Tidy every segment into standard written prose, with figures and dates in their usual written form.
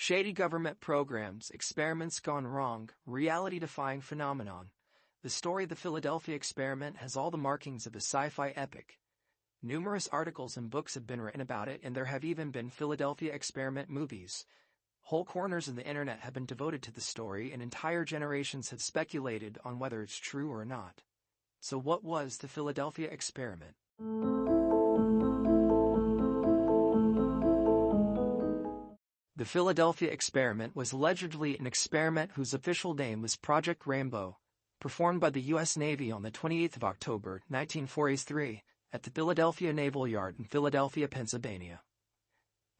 Shady government programs, experiments gone wrong, reality-defying phenomenon. The story of the Philadelphia experiment has all the markings of a sci-fi epic. Numerous articles and books have been written about it, and there have even been Philadelphia experiment movies. Whole corners of the internet have been devoted to the story, and entire generations have speculated on whether it's true or not. So what was the Philadelphia experiment? The Philadelphia experiment was allegedly an experiment whose official name was Project Rainbow, performed by the U.S. Navy on the 28th of October, 1943, at the Philadelphia Naval Yard in Philadelphia, Pennsylvania.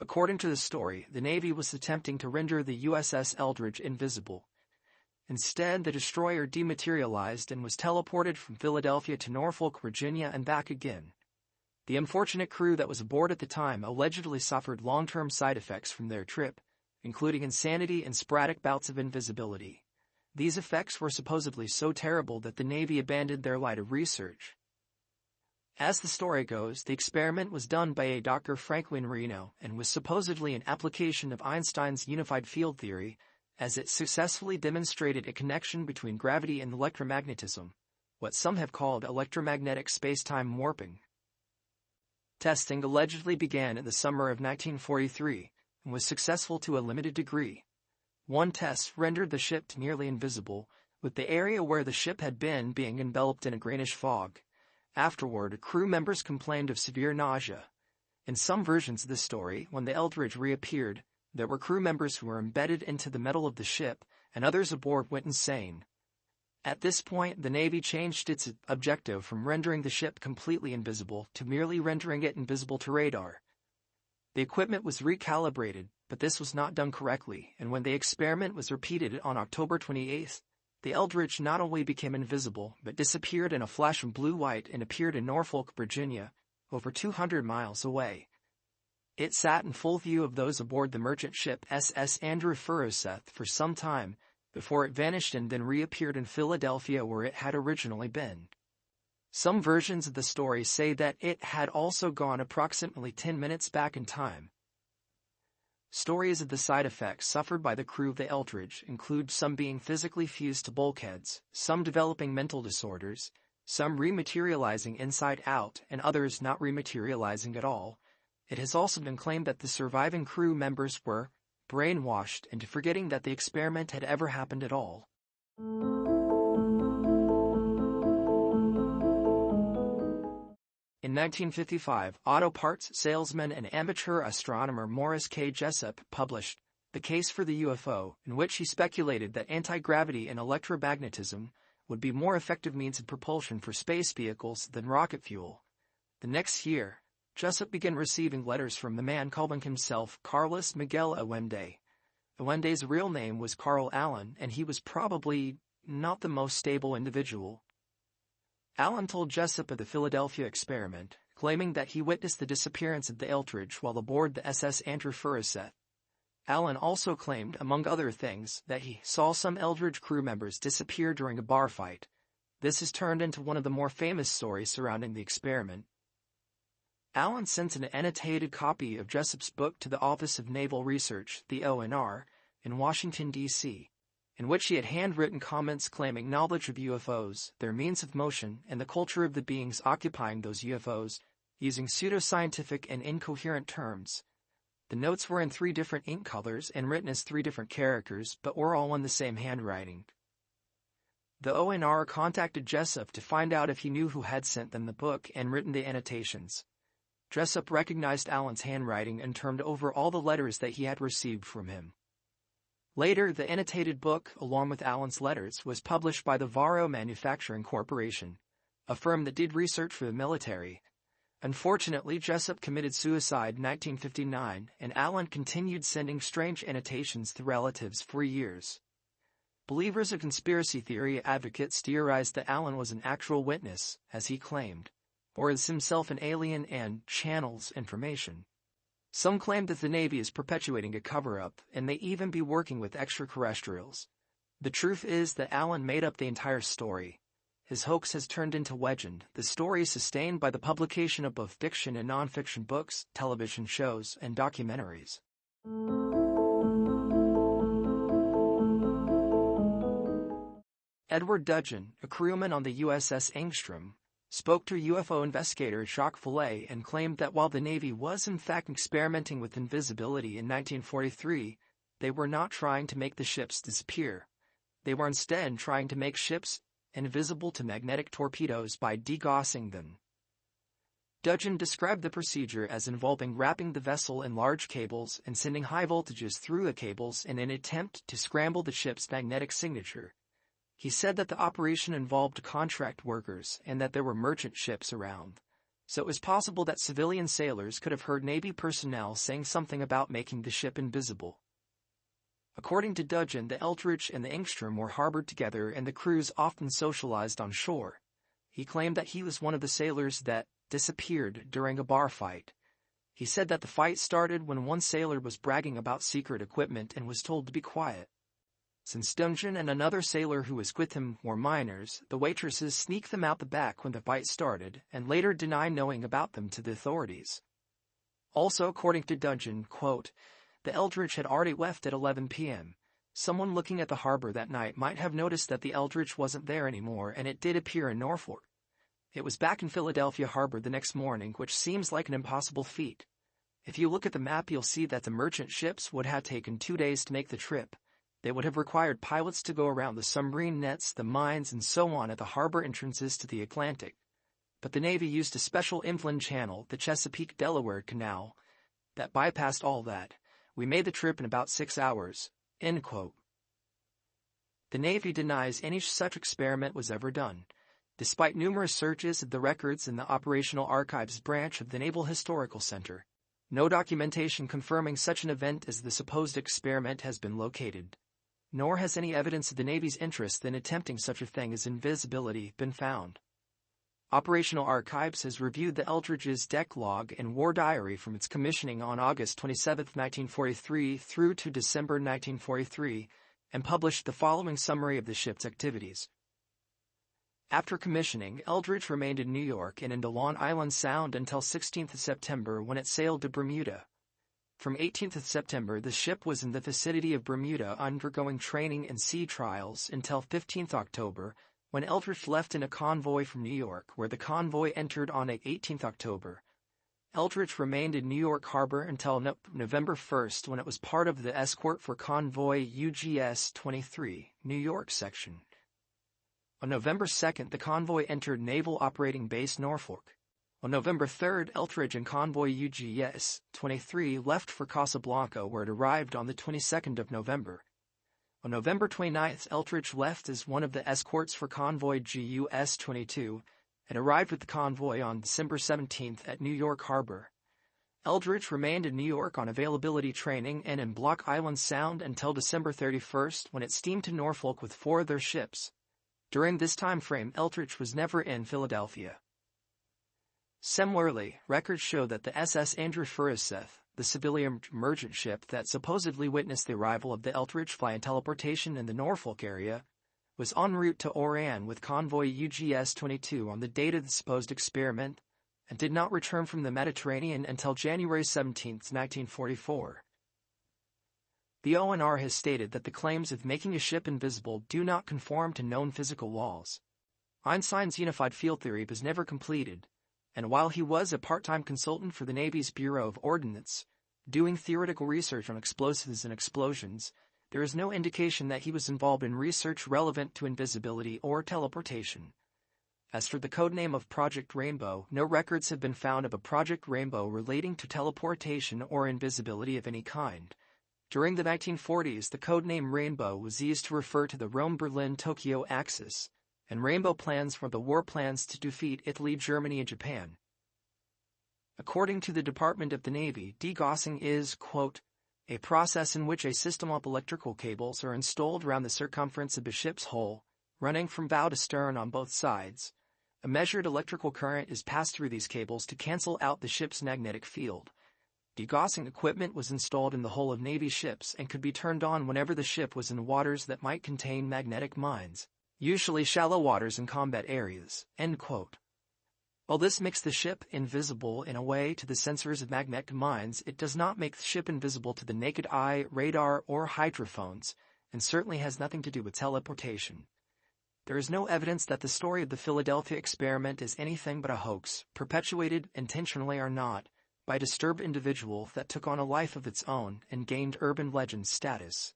According to the story, the Navy was attempting to render the USS Eldridge invisible. Instead, the destroyer dematerialized and was teleported from Philadelphia to Norfolk, Virginia, and back again. The unfortunate crew that was aboard at the time allegedly suffered long-term side effects from their trip, including insanity and sporadic bouts of invisibility. These effects were supposedly so terrible that the Navy abandoned their line of research. As the story goes, the experiment was done by a Dr. Franklin Reno and was supposedly an application of Einstein's unified field theory, as it successfully demonstrated a connection between gravity and electromagnetism, what some have called electromagnetic space-time warping. Testing allegedly began in the summer of 1943 and was successful to a limited degree. One test rendered the ship nearly invisible, with the area where the ship had been being enveloped in a greenish fog. Afterward, crew members complained of severe nausea. In some versions of the story, when the Eldridge reappeared, there were crew members who were embedded into the metal of the ship, and others aboard went insane. At this point, the Navy changed its objective from rendering the ship completely invisible to merely rendering it invisible to radar. The equipment was recalibrated, but this was not done correctly, and when the experiment was repeated on October 28th, the Eldridge not only became invisible, but disappeared in a flash of blue-white and appeared in Norfolk, Virginia, over 200 miles away. It sat in full view of those aboard the merchant ship SS Andrew Furoseth for some time, before it vanished and then reappeared in Philadelphia where it had originally been. Some versions of the story say that it had also gone approximately 10 minutes back in time. Stories of the side effects suffered by the crew of the Eldridge include some being physically fused to bulkheads, some developing mental disorders, some rematerializing inside out, and others not rematerializing at all. It has also been claimed that the surviving crew members were brainwashed into forgetting that the experiment had ever happened at all. In 1955, auto parts salesman and amateur astronomer Morris K. Jessup published The Case for the UFO, in which he speculated that anti-gravity and electromagnetism would be more effective means of propulsion for space vehicles than rocket fuel. The next year, Jessup began receiving letters from the man calling himself Carlos Miguel Allende. Allende's real name was Carl Allen, and he was probably not the most stable individual. Allen told Jessup of the Philadelphia experiment, claiming that he witnessed the disappearance of the Eldridge while aboard the SS Andrew Furoseth. Allen also claimed, among other things, that he saw some Eldridge crew members disappear during a bar fight. This has turned into one of the more famous stories surrounding the experiment. Allen sent an annotated copy of Jessup's book to the Office of Naval Research, the ONR, in Washington, D.C., in which he had handwritten comments claiming knowledge of UFOs, their means of motion, and the culture of the beings occupying those UFOs, using pseudoscientific and incoherent terms. The notes were in 3 different ink colors and written as 3 different characters, but were all in the same handwriting. The ONR contacted Jessup to find out if he knew who had sent them the book and written the annotations. Jessup recognized Allen's handwriting and turned over all the letters that he had received from him. Later, the annotated book, along with Allen's letters, was published by the Varro Manufacturing Corporation, a firm that did research for the military. Unfortunately, Jessup committed suicide in 1959, and Allen continued sending strange annotations to relatives for years. Believers of conspiracy theory advocates theorized that Allen was an actual witness, as he claimed, or is himself an alien and channels information. Some claim that the Navy is perpetuating a cover-up and may even be working with extraterrestrials. The truth is that Allen made up the entire story. His hoax has turned into legend. The story is sustained by the publication of both fiction and non-fiction books, television shows, and documentaries. Edward Dudgeon, a crewman on the USS Angstrom, spoke to UFO investigator Jacques Vallée and claimed that while the Navy was in fact experimenting with invisibility in 1943, they were not trying to make the ships disappear. They were instead trying to make ships invisible to magnetic torpedoes by degaussing them. Dudgeon described the procedure as involving wrapping the vessel in large cables and sending high voltages through the cables in an attempt to scramble the ship's magnetic signature. He said that the operation involved contract workers and that there were merchant ships around, so it was possible that civilian sailors could have heard Navy personnel saying something about making the ship invisible. According to Dudgeon, the Eldridge and the Angstrom were harbored together and the crews often socialized on shore. He claimed that he was one of the sailors that disappeared during a bar fight. He said that the fight started when one sailor was bragging about secret equipment and was told to be quiet. Since Dudgeon and another sailor who was with him were minors, the waitresses sneaked them out the back when the fight started and later denied knowing about them to the authorities. Also, according to Dudgeon, quote, the Eldridge had already left at 11 p.m. Someone looking at the harbor that night might have noticed that the Eldridge wasn't there anymore, and it did appear in Norfolk. It was back in Philadelphia harbor the next morning, which seems like an impossible feat. If you look at the map, you'll see that the merchant ships would have taken 2 days to make the trip. They would have required pilots to go around the submarine nets, the mines, and so on at the harbor entrances to the Atlantic. But the Navy used a special inland channel, the Chesapeake-Delaware Canal, that bypassed all that. We made the trip in about 6 hours, end quote. The Navy denies any such experiment was ever done, despite numerous searches of the records in the Operational Archives branch of the Naval Historical Center. No documentation confirming such an event as the supposed experiment has been located, nor has any evidence of the Navy's interest in attempting such a thing as invisibility been found. Operational Archives has reviewed the Eldridge's deck log and war diary from its commissioning on August 27, 1943 through to December 1943, and published the following summary of the ship's activities. After commissioning, Eldridge remained in New York and into Long Island Sound until 16th September when it sailed to Bermuda. From 18th September, the ship was in the vicinity of Bermuda undergoing training and sea trials until 15th October, when Eldridge left in a convoy from New York, where the convoy entered on 18th October. Eldridge remained in New York Harbor until November 1st, when it was part of the escort for convoy UGS-23, New York section. On November 2nd, the convoy entered Naval Operating Base Norfolk. On November 3rd, Eldridge and convoy UGS-23 left for Casablanca, where it arrived on the 22nd of November. On November 29th, Eldridge left as one of the escorts for convoy GUS-22 and arrived with the convoy on December 17th at New York Harbor. Eldridge remained in New York on availability training and in Block Island Sound until December 31st, when it steamed to Norfolk with 4 of their ships. During this time frame, Eldridge was never in Philadelphia. Similarly, records show that the SS Andrew Furuseth, the civilian merchant ship that supposedly witnessed the arrival of the Eldridge flying teleportation in the Norfolk area, was en route to Oran with convoy UGS-22 on the date of the supposed experiment, and did not return from the Mediterranean until January 17, 1944. The ONR has stated that the claims of making a ship invisible do not conform to known physical laws. Einstein's unified field theory was never completed, and while he was a part-time consultant for the Navy's Bureau of Ordnance, doing theoretical research on explosives and explosions, there is no indication that he was involved in research relevant to invisibility or teleportation. As for the codename of Project Rainbow, no records have been found of a Project Rainbow relating to teleportation or invisibility of any kind. During the 1940s, the codename Rainbow was used to refer to the Rome-Berlin-Tokyo axis, and Rainbow plans were the war plans to defeat Italy, Germany, and Japan. According to the Department of the Navy, degaussing is, quote, a process in which a system of electrical cables are installed around the circumference of a ship's hull, running from bow to stern on both sides. A measured electrical current is passed through these cables to cancel out the ship's magnetic field. Degaussing equipment was installed in the hull of Navy ships and could be turned on whenever the ship was in waters that might contain magnetic mines, usually shallow waters in combat areas, end quote. While this makes the ship invisible in a way to the sensors of magnetic mines, it does not make the ship invisible to the naked eye, radar, or hydrophones, and certainly has nothing to do with teleportation. There is no evidence that the story of the Philadelphia experiment is anything but a hoax, perpetuated, intentionally or not, by a disturbed individual that took on a life of its own and gained urban legend status.